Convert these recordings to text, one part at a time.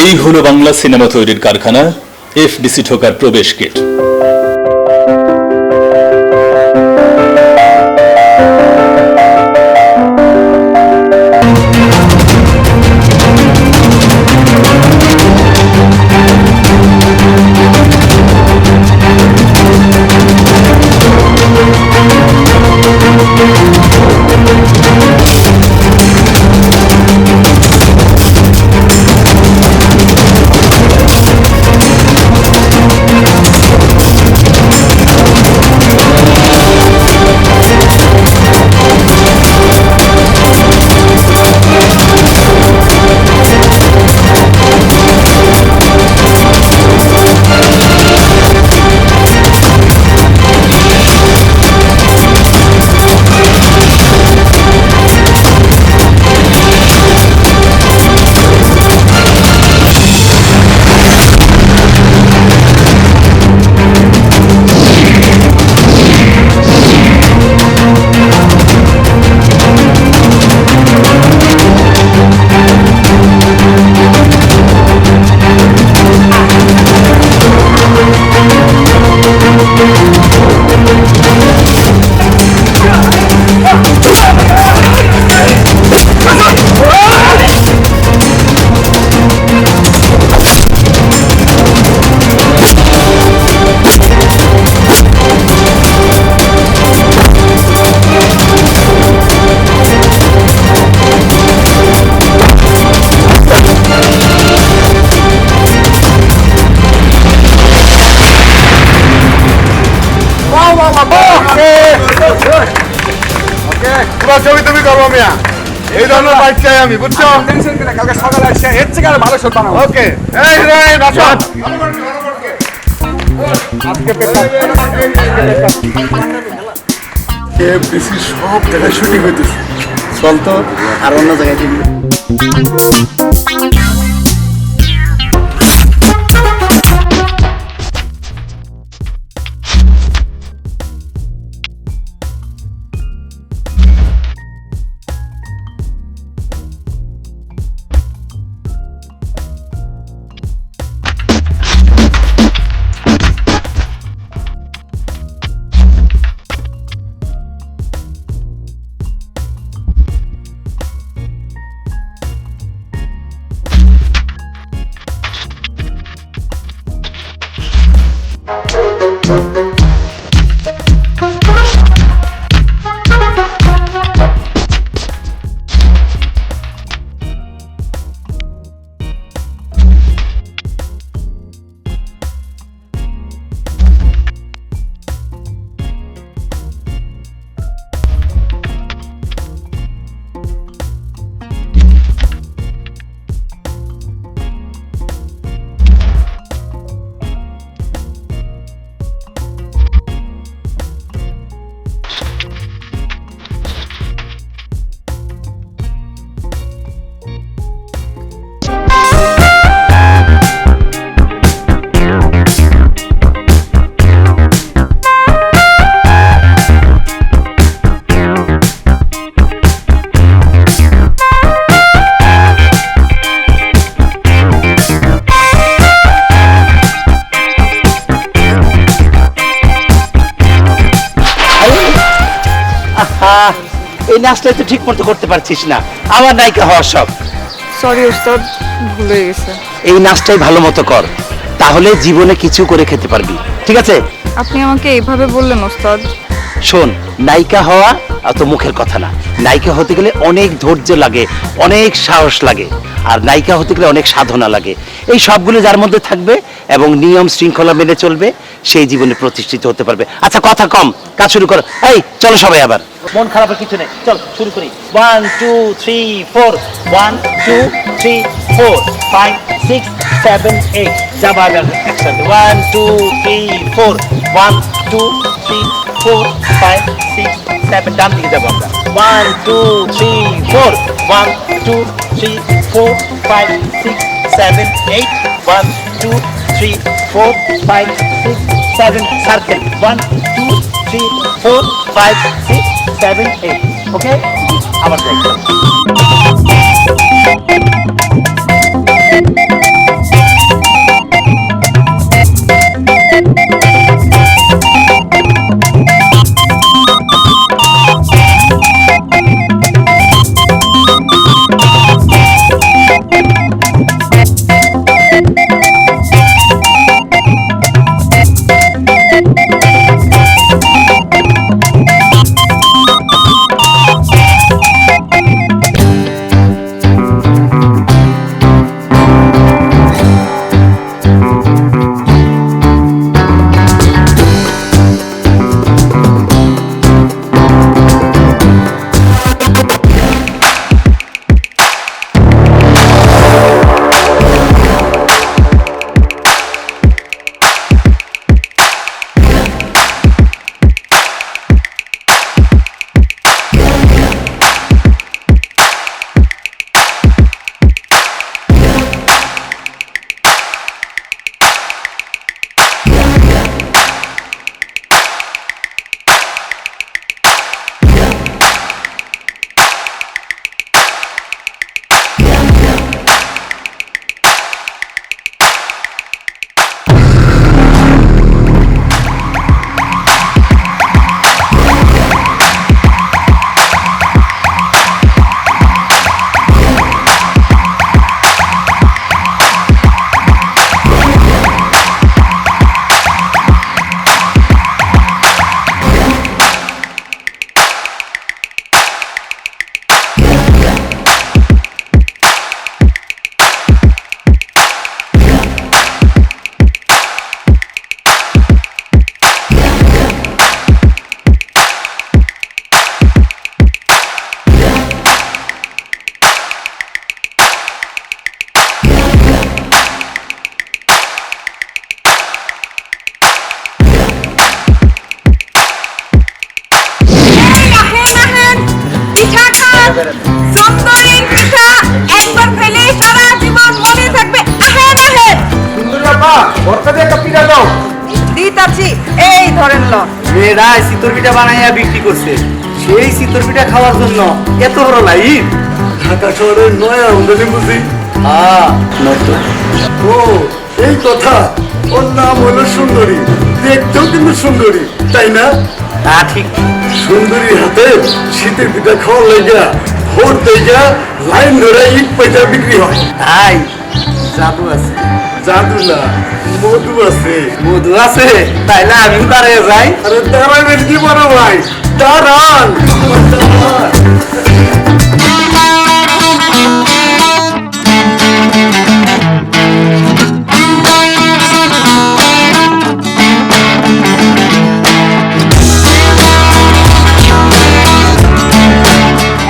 এই হলো বাংলা সিনেমা তৈরির কারখানা এফডিসি ঢোকার প্রবেশ গেট। ছবি তুমি করবো মিয়া, এই ধরনের বাইক চাই আমি, বুঝছো? কালকে সকালে আসছে এর থেকে আরো ভালো শট বানাবো। ওকে, এই রে নাচো। এফডিসি সব জায়গায় শুটিং হইতেছে, চল তো আর অন্য জায়গায় যাবি। এই নাচটাই তো ঠিক মতো করতে পারছিস না, আমার নায়িকা হওয়ার সব। সরি ওস্তাদ, ভুল হয়ে গেছে। এই নাচটাই ভালো মতো কর, তাহলে জীবনে কিছু করে খেতে পারবি, ঠিক আছে? আপনি আমাকে এইভাবে বললেন ওস্তাদ। শোন, নায়িকা হওয়া অত মুখের কথা না। নায়িকা হতে গেলে অনেক ধৈর্য লাগে, অনেক সাহস লাগে, আর নায়িকা হতে গেলে অনেক সাধনা লাগে। এই সবগুলো যার মধ্যে থাকবে এবং নিয়ম শৃঙ্খলা মেনে চলবে, সেই জীবনে প্রতিষ্ঠিত হতে পারবে। আচ্ছা কথা কম, কাজ শুরু করো। এই চলো সবাই, আবার মন খারাপের কিছু নেই, চল শুরু করি। 1 2 3 4 1 2 3 4 5 6 7 8 যাবা একসাথে 1 2 3 4 1 2 3 4 5 6 7 ডান দিকে যাবো আমরা 1 2 3 4 1 2 3 4 5 6 7 8 1 2 3 4 5 6 7 সার্কেল 1 2 3 4 5 6 7 8 ওকে আবার যাই সুন্দরীর পিঠা একবার খেলেই সারা জীবন মনে থাকবে। আহেন আহেন সুন্দরী আপা ভর্তা দিয়ে একটা পিঠা দাও। দিতাছি, এই ধরেন ল। মেয়েরা চিতর পিঠা বানাইয়া বিক্রি করছে, সেই চিতর পিঠা খাওয়ার জন্য এত বড় লাইন। ঢাকা শহরের নয়া আমদানি বুঝি। ও এই কথা, ওর নাম হলো সুন্দরী, দেখতেও কিন্তু সুন্দরী, তাই না? ঠিক। সুন্দরীর হাতে শীতের পিঠা খাওয়ার লেগা ভোর দেখা লাইন ধরে ইট পয়সা বিক্রি হয়। তাই জাদু আছে। জাদু না, মধু আছে। মধু আছে, তাই না? আমিও দাঁড়িয়ে যাই। আরে দাঁড়াবেন কি বড় ভাই, দাঁড়ান।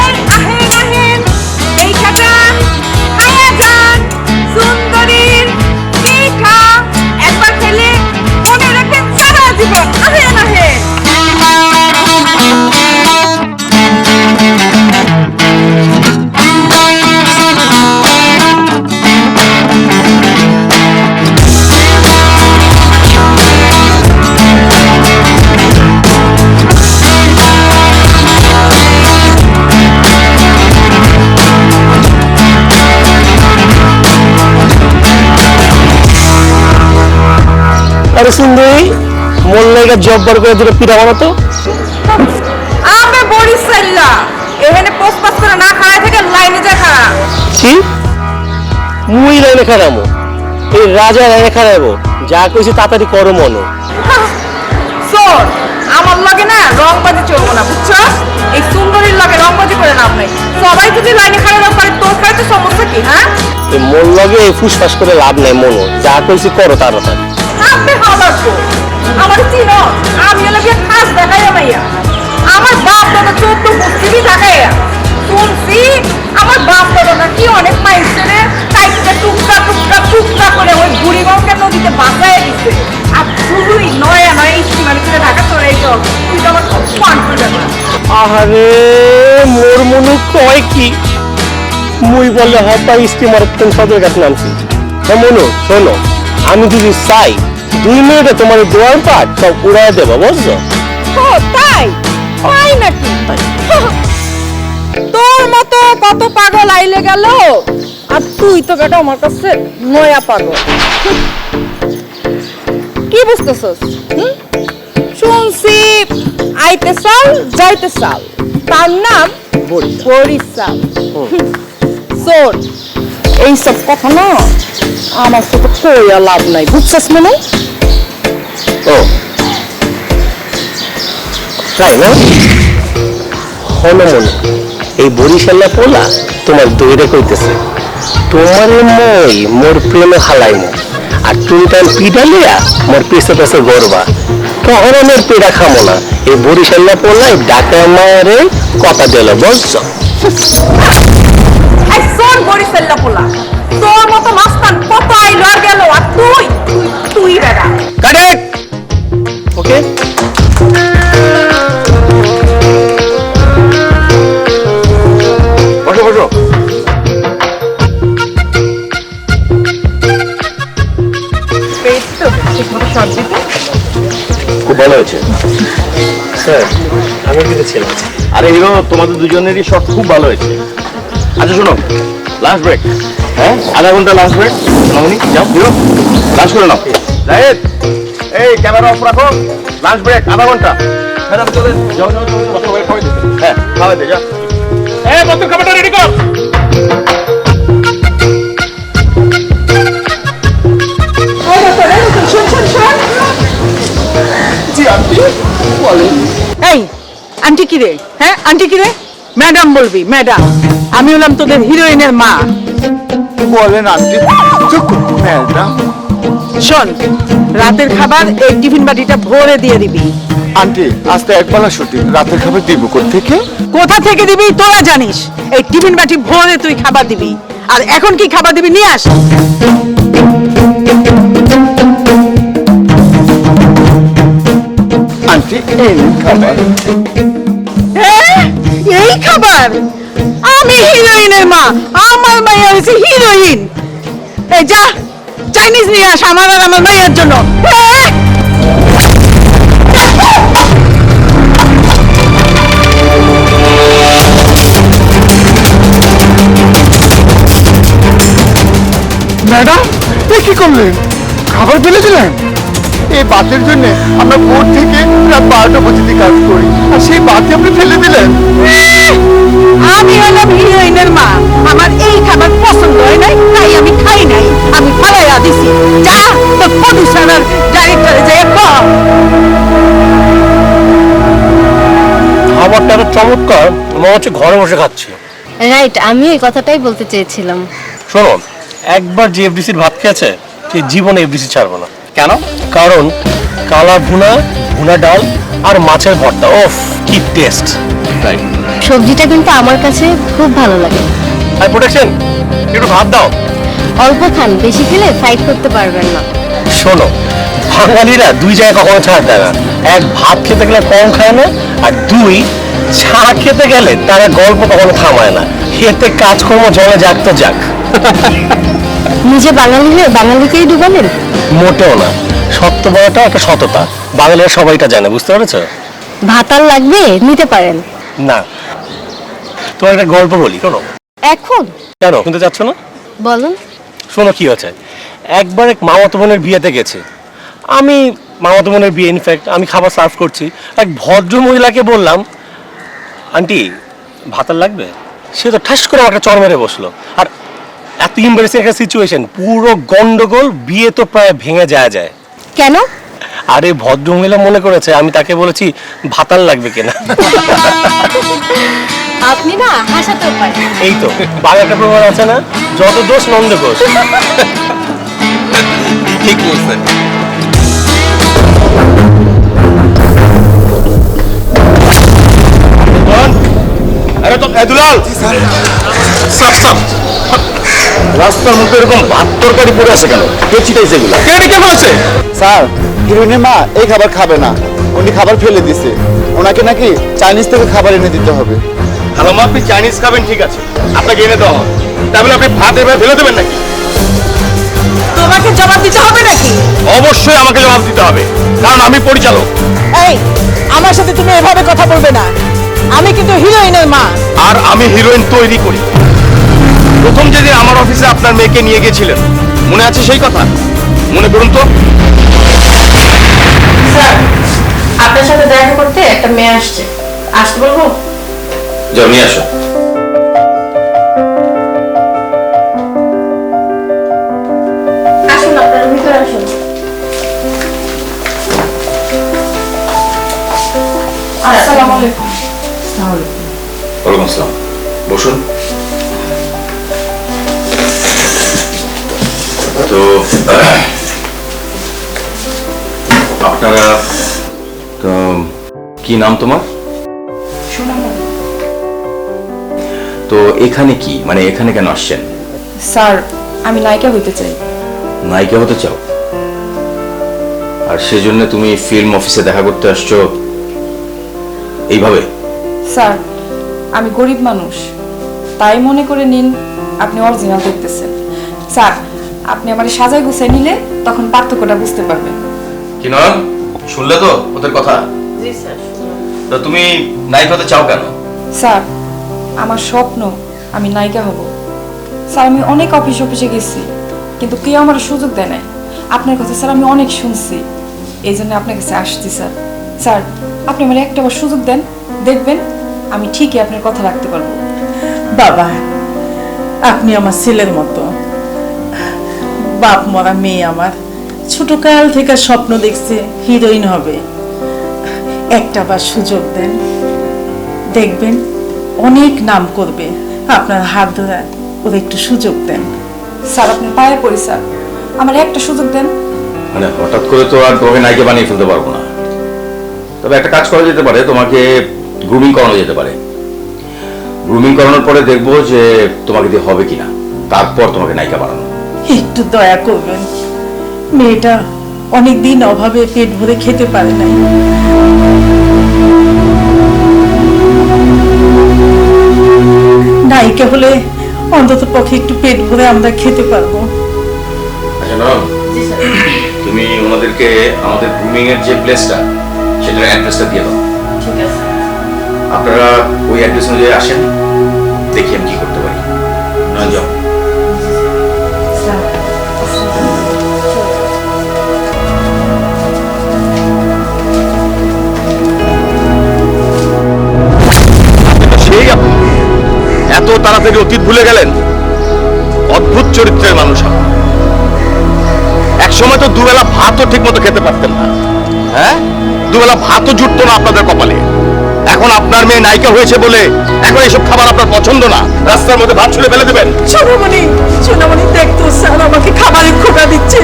এই আহেন আহেন এই খাটা খায়া যান। সুন্দরীর পিঠা একবার খেলে মনে রাখবেন সারা জীবন। আহেন আহেন আরে সুন্দরী, মন লাগা জব বার করে দুটো পিঠা বানাতো। আমি বরিশাল্লা এখানে পোস্ট করে না খাওয়া থেকে লাইনে যা খাওয়া। কি মুই লাইনে খারামো? এই রাজা লাইনে খারাবো? যা কইছি তাড়াতাড়ি করো মনো। শোন, আমার লগে না রংবাজি চলবো না, বুঝছো? এই সুন্দরীর লগে রংবাজি করে নাম নাই। সবাই যদি লাইনে খারাপ করে তোর খাইতে সমস্যা কি? হ্যাঁ, এই মন লগে ফুসফাস করে লাভ নাই মনো, যা কইছি করো তাড়াতাড়ি। আপনি হবার তো আমার চিনো, আমি এলাকে খাস দেখাইয়া মাইয়া। আমার বাপ দাদা 14 বছরই ঢাকাইয়া। শুনছি আমার বাপ দাদা নাকি অনেক মাইসেরে কাইটে টুকরা টুকরা টুকরা করে ওই বুড়িগঙ্গা নদীতে বাঁচাইয়া দিছে। আর তুই নয়া নয়া স্টিমার করে ঢাকা চলে আইছো, তুই তো আমার ফান করে না। আরে মোর মনু কয় কি, মুই বলে হতা স্টিমার তুমি সদের কাছে নামছি। হ্যাঁ মনু শোনো, আমি যদি চাই 2 মিনিটে তোমার দোয়ার পাট সব উড়াই দেবো, বুঝছো? ও তাই তাই নাকি? তোর মতো কত পাগল আইলে গেল, আর তুই তো বেটা আমার কাছে নয়া পাগল। কি বুঝতেছস? শুনছি আইতে চাল যাইতে চাল, তার নাম বরিশাল। শোন, এইসব কথা না আমার সাথে কইয়া লাভ নাই, বুঝছস মনে? ও তাই না? হলো মনে, এই বরিশাল্লা পোলা তোমার দৈরে কইতেছে তোমারে মই মোর প্রেমে হালাইমো, আর তুমি তার পিঠা লিয়া মোর পেছে পেছে গড়বা। তখন আমার পেড়া খামো না। এই বরিশাল্লা পোলা ডাকা মারে কথা দিল, বুঝছো? এই শোন বরিশাল্লা পোলা, তোর মতো মাস্তান কত আইলো আর গেল, আর তুই তুই তুই বেটা। কারেক্ট। ওকে, বসো বসো। পেট তো ঠিকমতো সব দিতে। খুব ভালো হয়েছে স্যার, আমি কিন্তু ছিলাম। আরে হিরো, তোমাদের দুজনেরই শট খুব ভালো হয়েছে। আচ্ছা শোনো, লাঞ্চ ব্রেক। হ্যাঁ, আধা ঘন্টা লাঞ্চ ব্রেক। মামুনি যাও, হিরো লাঞ্চ করে নাও। জাহিদ, এই ক্যামেরা অফ রাখো। লাঞ্চ ব্রেক আধা ঘন্টা। ম্যাডাম চলে যাও যাও যাও, বসো, ওয়েট খাওয়াই দিতে। হ্যাঁ খাওয়াই দে, যাও। এই বন্ধু, খাবারটা রেডি কর। এই আন্টি কি রে? হ্যাঁ আন্টি কি রে? ম্যাডাম বলবি, ম্যাডাম। আমি হলাম তোদের হিরোইনের মা। বলেন আন্টি। ম্যাডাম, শোন, রাতের খাবার এই টিফিন বাটিটা ভরে দিয়ে দিবি। আন্টি আজকে একবেলা ছুটি, রাতের খাবার দিব কোত্থেকে? কোথা থেকে দিবি তোরা জানিস। এই টিফিন বাটি ভরে তুই খাবার দিবি। আর এখন কি খাবার দিবি নিয়ে আস। আন্টি এই খাবার। হ্যাঁ, এই খাবার আমি হিরোইনের মা, আমার মাইয়া হয়েছে হিরোইন। এই যা চাইনিজ নিয়ে আস আমার আর আমার মাইয়ার জন্য। এই! ম্যাডাম এ কি করলেন? খাবার ফেলে দিলেন? এই বাতের জন্য আমরা ভোর থেকে রাত 12টা পর্যন্ত কাজ করি, আর সেই বাতি আপনি ফেলে দিলেন? আমি হলাম হিরোইনের মা, আমার এই খাবার পছন্দ হয় নাই তাই আমি খাই নাই, আমি ফালাইয়া দিছি। যা তো প্রডিউসার আর ডাইরেক্টরে যাই কর। খাবারটা এত চমৎকার, মনে হচ্ছে ঘরে বসে খাচ্ছি। রাইট, আমি এই কথাটাই বলতে চেয়েছিলাম। শোনো, একবার যে এফডিসির ভাত খেয়েছে সে জীবনে এফডিসি ছাড়বো না। কেন? কারণ কালা ভুনা, ভুনা ডাল আর মাছের ভর্তা, ওফ কি টেস্ট। রাইট, সবজিটা কিন্তু আমার কাছে খুব ভালো লাগে। আর প্রোটেকশন একটু ভাত দাও। অল্প খান, বেশি খেলে ফাইট করতে পারবেন না। শোনো, বাঙালিরা দুই জায়গায় কখনো ছাড় দেয় না। এক, ভাত খেতে গেলে কম খায় না, আর দুই, চা খেতে গেলে তারা গল্প কখনো থামায় না। খেতে কাজকর্ম জলে যাক তো যাক। নিজে বাঙালি হয়ে বাঙালিকেই ডুবালেন? মোটেও না, সত্য বলাটা একটা সততা, বাঙালিরা সবাইটা জানে, বুঝতে পেরেছো? ভাত আর লাগবে, নিতে পারেন। না, তোমার একটা গল্প বলি, শোনো। এখন? কেন শুনতে চাচ্ছ না? বলুন। শোনো কি হয়েছে। একবার এক মামাতো বোনের বিয়েতে গেছে, আমি মামাতো বোনের বিয়ে, ইনফ্যাক্ট আমি খাবার সার্ভ করছি, এক ভদ্র মহিলাকে বললাম, আন্টি ভাত আর লাগবে? সে তো ঠাস করে একটা চড় মেরে বসলো। আর এত ইম্বারেসিং একটা সিচুয়েশন, পুরো গন্ডগোল, বিয়ে তো প্রায় ভেঙে যায়। কেন? আরে ভদ্র মহিলা মনে করেছে আমি তাকে বলেছি ভাতার লাগবে কিনা। আপনি না হাসাতেও পারেন। এই তো বাংলা একটা প্রবাদ আছে না, যত দোষ নন্দ ঘোষ। ঠিক বলছেন। আরে তো দুলাল, রাস্তার মধ্যে এরকম ভাত তরকারি পড়ে আছে কেন? কে চিটাইছে এগুলো? কে বলেছে? স্যার, হিরোইনের মা এই খাবার খাবে না, উনি খাবার ফেলে দিছে। ওনাকে নাকি চাইনিজ থেকে খাবার এনে দিতে হবে। হ্যালো মা, আপনি চাইনিজ খাবেন ঠিক আছে, আপনাকে এনে দেওয়া হবে, তাহলে আপনি ভাত এবার ফেলে দেবেন নাকি? তোমাকে জবাব দিতে হবে নাকি? অবশ্যই আমাকে জবাব দিতে হবে, কারণ আমি পরিচালক। এই, আমার সাথে তুমি এভাবে কথা বলবে না, আমি কিন্তু হিরোইনের মা। আর আমি হিরোইন তৈরি করি। প্রথম যেদিন আমার অফিসে আপনার মেয়েকে নিয়ে গেছিলেন, মনে আছে সেই কথা? মনে করুন তো। স্যার, আপনার সাথে দেখা করতে একটা মেয়ে আসছে, আসতে বলবো? যাও নিয়ে আসো। আসুন, আপনার ভিতরে আসুন। আসসালামু আলাইকুম। ওয়ালাইকুম আসসালাম, বসুন। তো আপনারা তো কি নাম তোমার? তো এখানে কি মানে এখানে কেন আসছেন? স্যার, আমি নায়িকা হইতে চাই। নায়িকা হতে চাও? আর সেজন্য তুমি ফিল্ম অফিসে দেখা করতে আসছো এইভাবে? স্যার, আমি গরিব মানুষ, তাই মনে করে নিন আপনি অরিজিনাল দেখতেছেন। স্যার, আপনি আমার সাজাই গুছাই নিলে তখন পার্থক্যটা বুঝতে পারবেন। কি না শুনলে তো ওদের কথা? জি স্যার। তো তুমি নায়িকা হতে চাও কেন? স্যার, আমার স্বপ্ন আমি নায়িকা হব। স্যার, আমি অনেক অফিসে গেছি, কিন্তু কেউ আমার সুযোগ দেয় নাই। আপনার কথা স্যার আমি অনেক শুনছি, এই জন্য আপনার কাছে আসছি স্যার। স্যার, আপনি আমার একটা বার সুযোগ দেন, দেখবেন আমি ঠিকই আপনার কথা রাখতে পারবো। বাবা, আপনি আমার ছেলের মতো। বাপ মরা মেয়ে আমার, ছোটকাল থেকে স্বপ্ন দেখছে হিরোইন হবে। একটা বার সুযোগ দেন, দেখবেন অনেক নাম করবে। আপনার হাত ধরে ওদের একটু সুযোগ দেন। স্যার, আপনার পায়ে পড়ি স্যার, আমার একটা সুযোগ দেন। মানে হঠাৎ করে তো আর তোমাকে নায়িকা বানিয়ে ফেলতে পারবো না, তবে একটা কাজ করা যেতে পারে, তোমাকে গ্রুমিং করানো যেতে পারে। গ্রুমিং করানোর পরে দেখবো যে তোমাকে দিয়ে হবে কিনা, তারপর তোমাকে নায়িকা বানানো। একটু দয়া করবেন, মেয়েটা অনেকদিন অভাবে পেট ভরে খেতে পারে নাই। নায়িকা নায়িকা হলে অন্তত পক্ষে একটু পেট ভরে আমরা খেতে পারবো। আচ্ছা ম্যাডাম, তুমি ওনাদেরকে আমাদের গ্রুমিং এর যে প্লেসটা সেটার অ্যাড্রেসটা দিয়ে দাও। ঠিক আছে। আপনারা ওই অ্যাড্রেস অনুযায়ী আসেন, দেখি আমি কি করতে পারি। না যাও। সেই আপনি এত তাড়াতাড়ি অতীত ভুলে গেলেন? অদ্ভুত চরিত্রের মানুষ আপনি। একসময় তো দুবেলা ভাতও ঠিক মতো খেতে পারতেন না, হ্যাঁ? দুবেলা ভাতও জুটতো না আপনাদের কপালে। এখন আপনার মেয়ে নায়িকা হয়েছে বলে এখন এইসব খাবার আপনার পছন্দ না, রাস্তার মধ্যে ভাত ছুঁড়ে ফেলে দেবেন। সোনামণি, সোনামণি দেখতো স্যার আমাকে খাবারের খোটা দিচ্ছে।